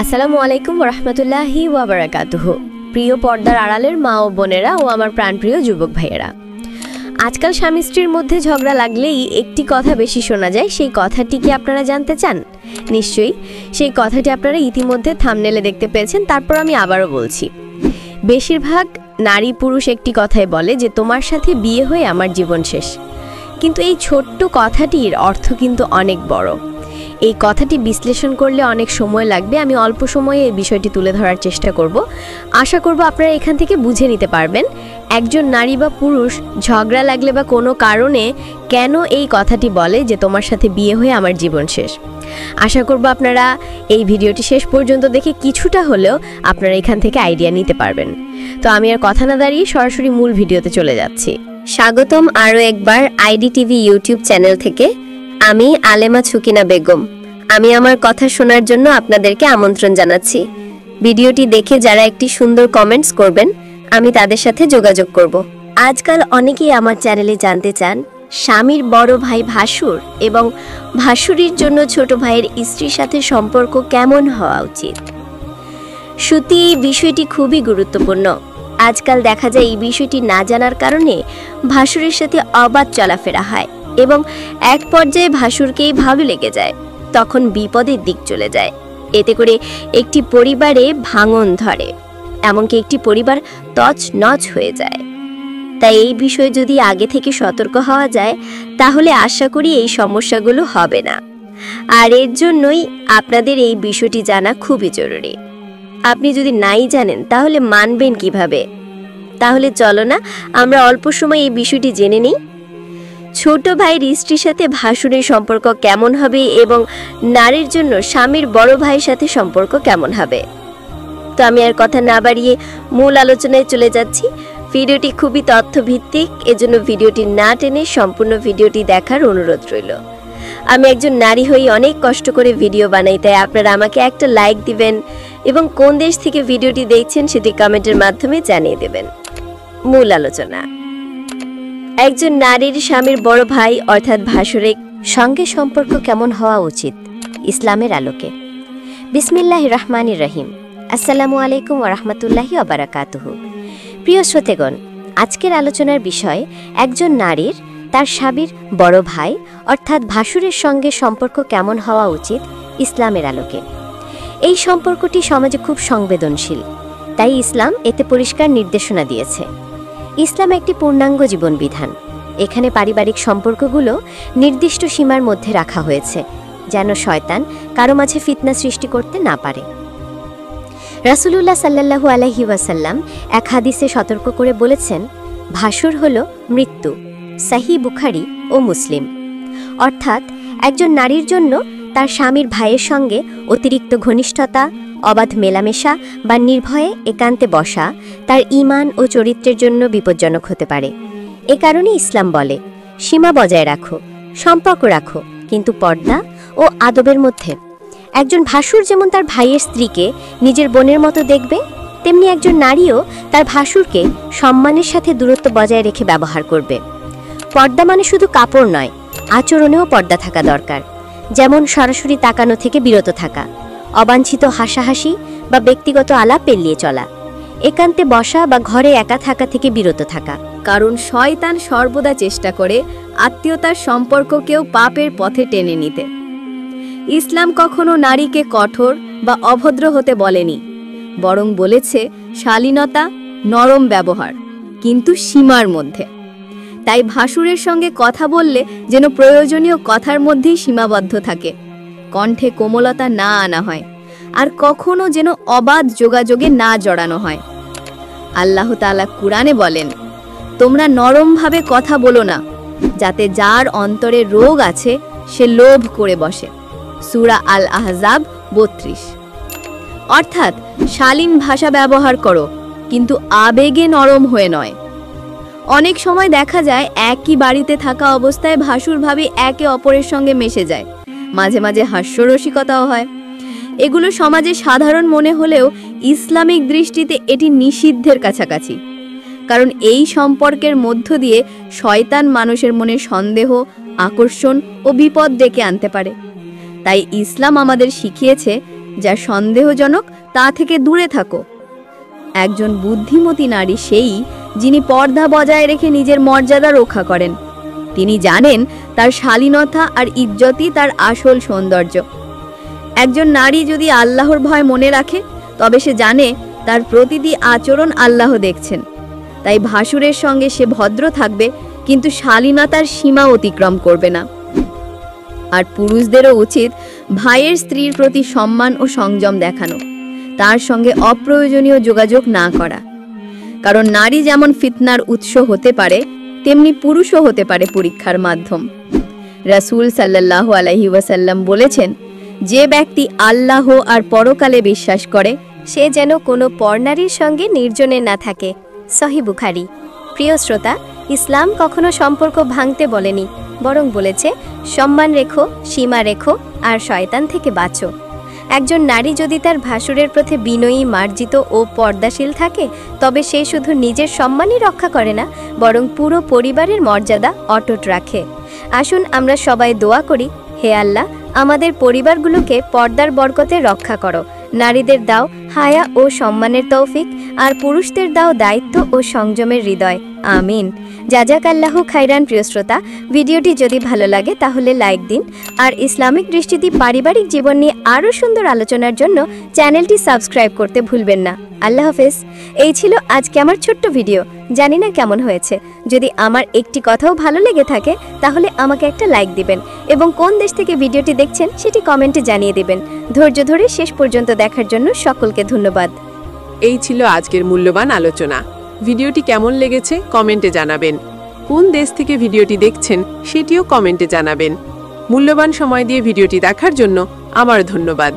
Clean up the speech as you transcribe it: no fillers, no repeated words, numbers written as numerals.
আসসালামু আলাইকুম ওরহমতুল্লাহি ওয়াবারাকাতুহু। প্রিয় পর্দার আড়ালের মা ও বোনেরা ও আমার প্রাণপ্রিয় যুবক ভাইয়েরা, আজকাল স্বামী স্ত্রীর মধ্যে ঝগড়া লাগলেই একটি কথা বেশি শোনা যায়। সেই কথাটি কি আপনারা জানতে চান? নিশ্চয়ই সেই কথাটি আপনারা ইতিমধ্যে থাম্বনেলে দেখতে পেয়েছেন। তারপর আমি আবারও বলছি, বেশিরভাগ নারী পুরুষ একটি কথাই বলে যে তোমার সাথে বিয়ে হয়ে আমার জীবন শেষ। কিন্তু এই ছোট্ট কথাটির অর্থ কিন্তু অনেক বড়। এই কথাটি বিশ্লেষণ করলে অনেক সময় লাগবে। আমি অল্প সময়ে এই বিষয়টি তুলে ধরার চেষ্টা করব। আশা করব আপনারা এখান থেকে বুঝে নিতে পারবেন একজন নারী বা পুরুষ ঝগড়া লাগলে বা কোনো কারণে কেন এই কথাটি বলে যে তোমার সাথে বিয়ে হয়ে আমার জীবন শেষ। আশা করব আপনারা এই ভিডিওটি শেষ পর্যন্ত দেখে কিছুটা হলেও আপনারা এখান থেকে আইডিয়া নিতে পারবেন। তো আমি আর কথা না দাঁড়িয়ে সরাসরি মূল ভিডিওতে চলে যাচ্ছি। স্বাগতম আরও একবার আইডি টিভি ইউটিউব চ্যানেল থেকে। আমি আলেমা ছুকিনা বেগম। আমি আমার কথা শোনার জন্য আপনাদেরকে আমন্ত্রণ জানাচ্ছি। ভিডিওটি দেখে যারা একটি সুন্দর কমেন্টস করবেন আমি তাদের সাথে যোগাযোগ করব। আজকাল অনেকেই আমার চ্যানেলে জানতে চান স্বামীর বড় ভাই ভাসুর এবং ভাসুরির জন্য ছোট ভাইয়ের স্ত্রীর সাথে সম্পর্ক কেমন হওয়া উচিত। সত্যি এই বিষয়টি খুবই গুরুত্বপূর্ণ। আজকাল দেখা যায় এই বিষয়টি না জানার কারণে ভাসুরের সাথে অবাধ চলাফেরা হয় এবং এক পর্যায়ে ভাসুরকেই ভালো লেগে যায়। তখন বিপদের দিক চলে যায়। এতে করে একটি পরিবারে ভাঙন ধরে, এমনকি একটি পরিবার তছনছ হয়ে যায়। তাই এই বিষয়ে যদি আগে থেকে সতর্ক হওয়া যায় তাহলে আশা করি এই সমস্যাগুলো হবে না। আর এর জন্যই আপনাদের এই বিষয়টি জানা খুবই জরুরি। আপনি যদি নাই জানেন তাহলে মানবেন কিভাবে? তাহলে চলো না আমরা অল্প সময় এই বিষয়টি জেনে নিই। ছোট ভাইয়ের স্ত্রীর সাথে ভাসুরের সম্পর্ক কেমন হবে এবং নারীর জন্য স্বামীর বড় ভাইয়ের সাথে সম্পর্ক কেমন হবে। তো আমি আর কথা না বাড়িয়ে মূল আলোচনায় চলে যাচ্ছি। ভিডিওটি খুবই তথ্যভিত্তিক, এজন্য ভিডিওটি না টেনে সম্পূর্ণ ভিডিওটি দেখার অনুরোধ রইল। আমি একজন নারী হয়ে অনেক কষ্ট করে ভিডিও বানাই, তাই আপনারা আমাকে একটা লাইক দিবেন এবং কোন দেশ থেকে ভিডিওটি দেখছেন সেটি কমেন্টের মাধ্যমে জানিয়ে দেবেন। মূল আলোচনা। একজন নারীর স্বামীর বড় ভাই অর্থাৎ ভাসুরের সঙ্গে সম্পর্ক কেমন হওয়া উচিত ইসলামের আলোকে। বিসমিল্লাহির রহমানির রহিম। আসসালামু আলাইকুম ওরহমতুল্লাহি ওবারাকাতুহু। প্রিয় শ্রোতেগণ, আজকের আলোচনার বিষয় একজন নারীর তার স্বামীর বড় ভাই অর্থাৎ ভাসুরের সঙ্গে সম্পর্ক কেমন হওয়া উচিত ইসলামের আলোকে। এই সম্পর্কটি সমাজে খুব সংবেদনশীল, তাই ইসলাম এতে পরিষ্কার নির্দেশনা দিয়েছে। ইসলাম একটি পূর্ণাঙ্গ জীবন বিধান। এখানে পারিবারিক সম্পর্কগুলো নির্দিষ্ট সীমার মধ্যে রাখা হয়েছে, যেন শয়তান কারো মাঝে ফিতনা সৃষ্টি করতে না পারে। রাসূলুল্লাহ সাল্লাল্লাহু আলাইহি ওয়াসাল্লাম এক হাদিসে সতর্ক করে বলেছেন, ভাসুর হলো মৃত্যু। সহিহ বুখারী ও মুসলিম। অর্থাৎ একজন নারীর জন্য তার স্বামীর ভাইয়ের সঙ্গে অতিরিক্ত ঘনিষ্ঠতা, অবাধ মেলামেশা বা নির্ভয়ে একান্তে বসা তার ঈমান ও চরিত্রের জন্য বিপজ্জনক হতে পারে। এ কারণে ইসলাম বলে, সীমা বজায় রাখো, সম্পর্ক রাখো, কিন্তু পর্দা ও আদবের মধ্যে। একজন ভাসুর যেমন তার ভাইয়ের স্ত্রীকে নিজের বোনের মতো দেখবে, তেমনি একজন নারীও তার ভাসুরকে সম্মানের সাথে দূরত্ব বজায় রেখে ব্যবহার করবে। পর্দা মানে শুধু কাপড় নয়, আচরণেও পর্দা থাকা দরকার। যেমন সরাসরি তাকানো থেকে বিরত থাকা, অবাঞ্ছিত হাসাহাসি বা ব্যক্তিগত আলাপ এড়িয়ে চলা, একান্তে বসা বা ঘরে একা থাকা থেকে বিরত থাকা। কারণ শয়তান সর্বদা চেষ্টা করে আত্মীয়তার সম্পর্ককেও পাপের পথে টেনে নিতে। ইসলাম কখনো নারীকে কঠোর বা অভদ্র হতে বলেনি, বরং বলেছে শালীনতা, নরম ব্যবহার, কিন্তু সীমার মধ্যে। তাই ভাসুরের সঙ্গে কথা বললে যেন প্রয়োজনীয় কথার মধ্যেই সীমাবদ্ধ থাকে, কণ্ঠে কোমলতা না আনা হয়, আর কখনো যেন অবাধ যোগাযোগে না জড়ানো হয়। আল্লাহ তাআলা কুরআনে বলেন, তোমরা নরমভাবে কথা বলো না, যাতে যার অন্তরে রোগ আছে সে লোভ করে বসে। সূরা আল আহজাব 32। অর্থাৎ শালীন ভাষা ব্যবহার করো, কিন্তু আবেগে নরম হয়ে নয়। অনেক সময় দেখা যায় একই বাড়িতে থাকা অবস্থায় ভাসুর ভাবি একে অপরের সঙ্গে মিশে যায়, মাঝে মাঝে হাস্যরসিকতাও হয়। এগুলো সমাজে সাধারণ মনে হলেও ইসলামিক দৃষ্টিতে এটি নিষিদ্ধের কাছাকাছি। কারণ এই সম্পর্কের মধ্য দিয়ে শয়তান মানুষের মনে সন্দেহ, আকর্ষণ ও বিপদ ডেকে আনতে পারে। তাই ইসলাম আমাদের শিখিয়েছে যা সন্দেহজনক তা থেকে দূরে থাকো। একজন বুদ্ধিমতী নারী সেই যিনি পর্দা বজায় রেখে নিজের মর্যাদা রক্ষা করেন। তিনি জানেন তার শালীনতা আর ইজ্জতই তার আসল সৌন্দর্য। একজন নারী যদি আল্লাহর ভয় মনে রাখে তবে সে জানে তার প্রতিটি আচরণ আল্লাহ দেখছেন। তাই ভাসুরের সঙ্গে সে ভদ্র থাকবে, কিন্তু শালীনতার সীমা অতিক্রম করবে না। আর পুরুষদেরও উচিত ভাইয়ের স্ত্রীর প্রতি সম্মান ও সংযম দেখানো, তার সঙ্গে অপ্রয়োজনীয় যোগাযোগ না করা। কারণ নারী যেমন ফিতনার উৎস হতে পারে, তেমনি পুরুষও হতে পারে পরীক্ষার মাধ্যম। রাসূল সাল্লাল্লাহু আলাইহি ওয়াসাল্লাম বলেছেন, যে ব্যক্তি আল্লাহ আর পরকালে বিশ্বাস করে সে যেন কোনো পরনারীর সঙ্গে নির্জনে না থাকে। সহিহ বুখারী। প্রিয় শ্রোতা, ইসলাম কখনো সম্পর্ক ভাঙতে বলেনি, বরং বলেছে সম্মান রেখো, সীমা রেখো আর শয়তান থেকে বাঁচো। একজন নারী যদি তার ভাসুরের প্রতি বিনয়ী, মার্জিত ও পর্দাশীল থাকে, তবে সে শুধু নিজের সম্মানই রক্ষা করে না, বরং পুরো পরিবারের মর্যাদা অটুট রাখে। আসুন আমরা সবাই দোয়া করি, হে আল্লাহ, আমাদের পরিবারগুলোকে পর্দার বরকতে রক্ষা করো। নারীদের দাও হায়া ও সম্মানের তৌফিক, আর পুরুষদের দাও দায়িত্ব ও সংযমের হৃদয়। আমিন। জাযাকাল্লাহু খাইরান। প্রিয় শ্রোতা, ভিডিওটি যদি ভালো লাগে তাহলে লাইক দিন, আর ইসলামিক দৃষ্টিতে পারিবারিক জীবন নিয়ে আরও সুন্দর আলোচনার জন্য চ্যানেলটি সাবস্ক্রাইব করতে ভুলবেন না। আল্লাহ হাফেজ। এই ছিল আজকে আমার ছোট্ট ভিডিও। জানি না কেমন হয়েছে। যদি আমার একটি কথাও ভালো লেগে থাকে তাহলে আমাকে একটা লাইক দিবেন, এবং কোন দেশ থেকে ভিডিওটি দেখছেন সেটি কমেন্টে জানিয়ে দিবেন। ধৈর্য ধরে শেষ পর্যন্ত দেখার জন্য সকলকে ধন্যবাদ। এই ছিল আজকের মূল্যবান আলোচনা। ভিডিওটি কেমন লেগেছে কমেন্টে জানাবেন। কোন দেশ থেকে ভিডিওটি দেখছেন সেটিও কমেন্টে জানাবেন। মূল্যবান সময় দিয়ে ভিডিওটি দেখার জন্য আমার ধন্যবাদ।